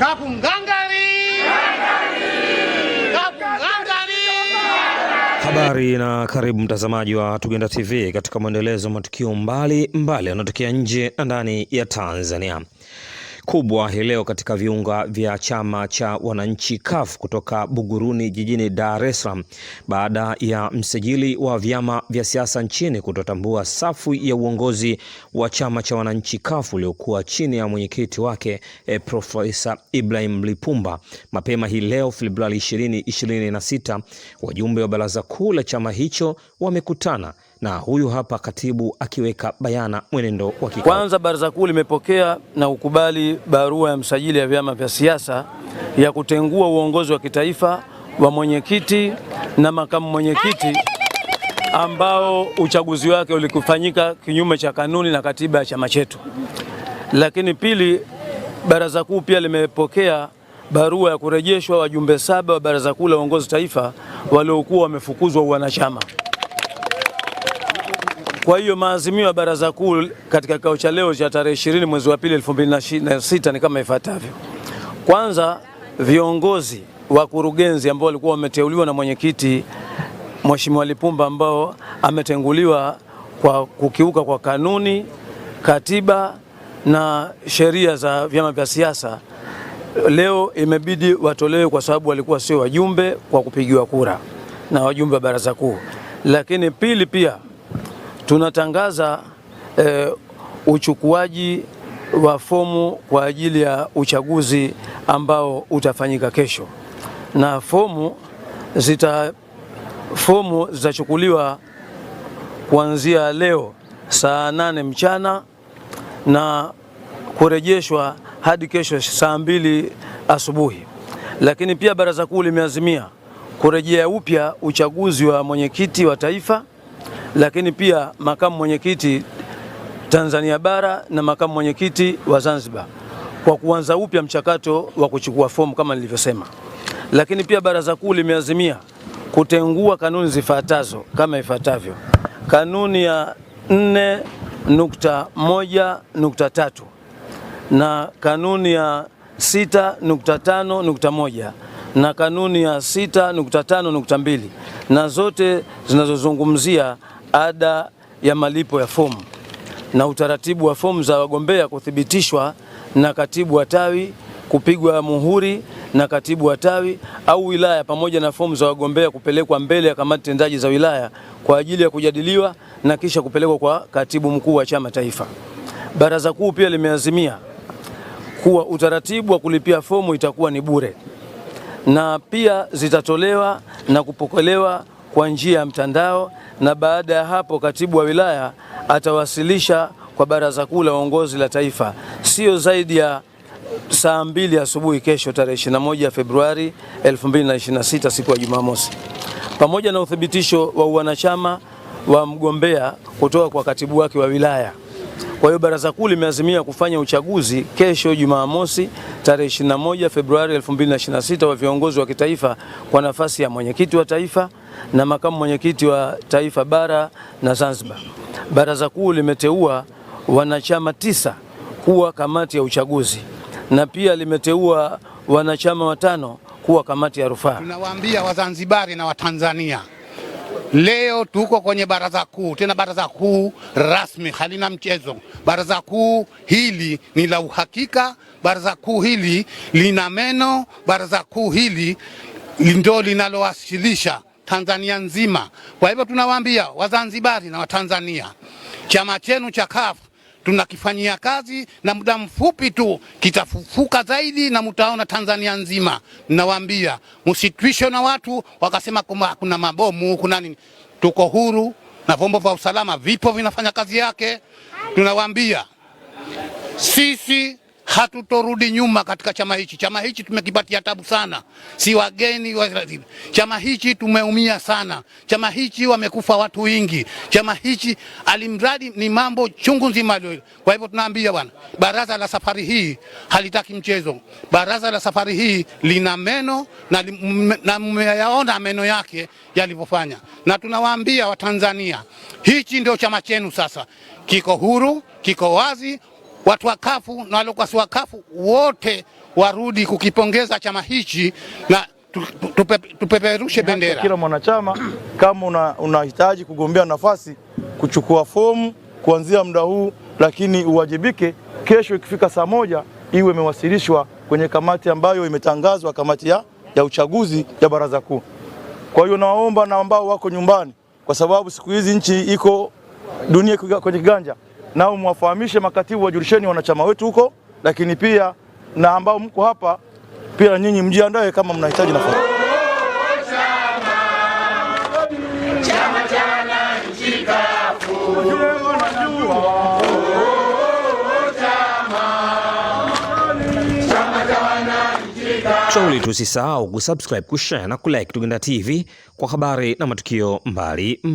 Kafu ngangari. Kafu ngangari. Habari na karibu mtazamaji wa Tugenda TV katika mwendelezo wa matukio mbali yanayotokea nje na ndani ya Tanzania. Kubwa hii leo katika viunga vya chama cha wananchi CUF kutoka Buguruni jijini Dar es Salaam, baada ya msajili wa vyama vya siasa nchini kutotambua safu ya uongozi wa chama cha wananchi CUF uliokuwa chini ya mwenyekiti wake Profesa Ibrahim Lipumba. Mapema hii leo Februari 2026, wajumbe wa baraza kuu la chama hicho wamekutana, na huyu hapa katibu akiweka bayana mwenendo wa kikao. Kwanza, baraza kuu limepokea na ukubali barua ya msajili ya vyama vya siasa ya kutengua uongozi wa kitaifa wa mwenyekiti na makamu mwenyekiti ambao uchaguzi wake ulikufanyika kinyume cha kanuni na katiba ya chama chetu. Lakini pili, baraza kuu pia limepokea barua ya kurejeshwa wajumbe 7 wa baraza kuu la uongozi taifa waliokuwa wamefukuzwa uwanachama. Kwa hiyo maazimio ya baraza kuu katika kikao cha leo cha tarehe 20 mwezi wa 2 2026 ni kama ifuatavyo. Kwanza, viongozi wakurugenzi ambao walikuwa wameteuliwa na mwenyekiti Mheshimiwa Lipumba, ambao ametenguliwa kwa kukiuka kwa kanuni, katiba na sheria za vyama vya siasa, leo imebidi watolewe kwa sababu walikuwa sio wajumbe kwa kupigiwa kura na wajumbe wa baraza kuu. Lakini pili, pia tunatangaza uchukuaji wa fomu kwa ajili ya uchaguzi ambao utafanyika kesho, na fomu zitachukuliwa kuanzia leo saa 8 mchana na kurejeshwa hadi kesho saa 2 asubuhi. Lakini pia baraza kuu limeazimia kurejea upya uchaguzi wa mwenyekiti wa taifa, lakini pia makamu mwenyekiti Tanzania bara na makamu mwenyekiti wa Zanzibar, kwa kuanza upya mchakato wa kuchukua fomu kama nilivyosema. Lakini pia baraza kuu limeazimia kutengua kanuni zifuatazo kama ifuatavyo: kanuni ya 4.1.3 na kanuni ya 6.5.1 na kanuni ya 6.5.2, na zote zinazozungumzia ada ya malipo ya fomu na utaratibu wa fomu za wagombea kuthibitishwa na katibu wa tawi, kupigwa muhuri na katibu wa tawi au wilaya, pamoja na fomu za wagombea kupelekwa mbele ya kamati tendaji za wilaya kwa ajili ya kujadiliwa na kisha kupelekwa kwa katibu mkuu wa chama taifa. Baraza kuu pia limeazimia kuwa utaratibu wa kulipia fomu itakuwa ni bure, na pia zitatolewa na kupokelewa kwa njia ya mtandao, na baada ya hapo katibu wa wilaya atawasilisha kwa baraza kuu la uongozi la taifa sio zaidi ya saa 2 asubuhi kesho tarehe 21 Februari 2026, siku ya Jumamosi, pamoja na uthibitisho wa uwanachama wa mgombea kutoka kwa katibu wake wa wilaya. Kwa hiyo baraza kuu limeazimia kufanya uchaguzi kesho Jumamosi tarehe 21 Februari 2026 wa viongozi wa kitaifa kwa nafasi ya mwenyekiti wa taifa na makamu mwenyekiti wa taifa bara na Zanzibar. Baraza kuu limeteua wanachama 9 kuwa kamati ya uchaguzi, na pia limeteua wanachama 5 kuwa kamati ya rufaa. Tunawaambia Wazanzibari na Watanzania, leo tuko kwenye baraza kuu, tena baraza kuu rasmi, halina mchezo. Baraza kuu hili ni la uhakika, baraza kuu hili lina meno, baraza kuu hili ndio linalowasilisha Tanzania nzima. Kwa hivyo tunawaambia Wazanzibari na Watanzania, chama chenu cha CUF tunakifanyia kazi, na muda mfupi tu kitafufuka zaidi na mtaona Tanzania nzima. Ninawaambia msitwishwe na watu wakasema kuna mabomu, kuna nini. Tuko huru na vyombo vya usalama vipo vinafanya kazi yake. Tunawaambia sisi hatutorudi nyuma katika chama hichi. Chama hichi tumekipatia tabu sana, si wageni chama hichi tumeumia sana. Chama hichi wamekufa watu wengi. Chama hichi alimradi ni mambo chungu nzima. Kwa hivyo tunaambia bwana, baraza la safari hii halitaki mchezo. Baraza la safari hii lina meno na mmeyaona meno yake yalivyofanya, na tunawaambia Watanzania, hichi ndio chama chenu sasa. Kiko huru, kiko wazi. Watu wa CUF na waliokuwa si wa CUF wote warudi kukipongeza chama hichi na tupeperushe bendera. Kila mwanachama kama unahitaji kugombea nafasi kuchukua fomu kuanzia muda huu, lakini uwajibike kesho ikifika saa 1 iwe imewasilishwa kwenye kamati ambayo imetangazwa, kamati ya uchaguzi ya Baraza Kuu. Kwa hiyo nawaomba na ambao wako nyumbani, kwa sababu siku hizi nchi iko dunia kwenye kiganja, nao mwafahamishe makatibu, wajulisheni wanachama wetu huko, lakini pia na ambao mko hapa pia nyinyi mjiandae kama mnahitaji nafasi. Shauri tusisahau kusubscribe, kushare na kulike Tugenda TV kwa habari na matukio mbali mbali.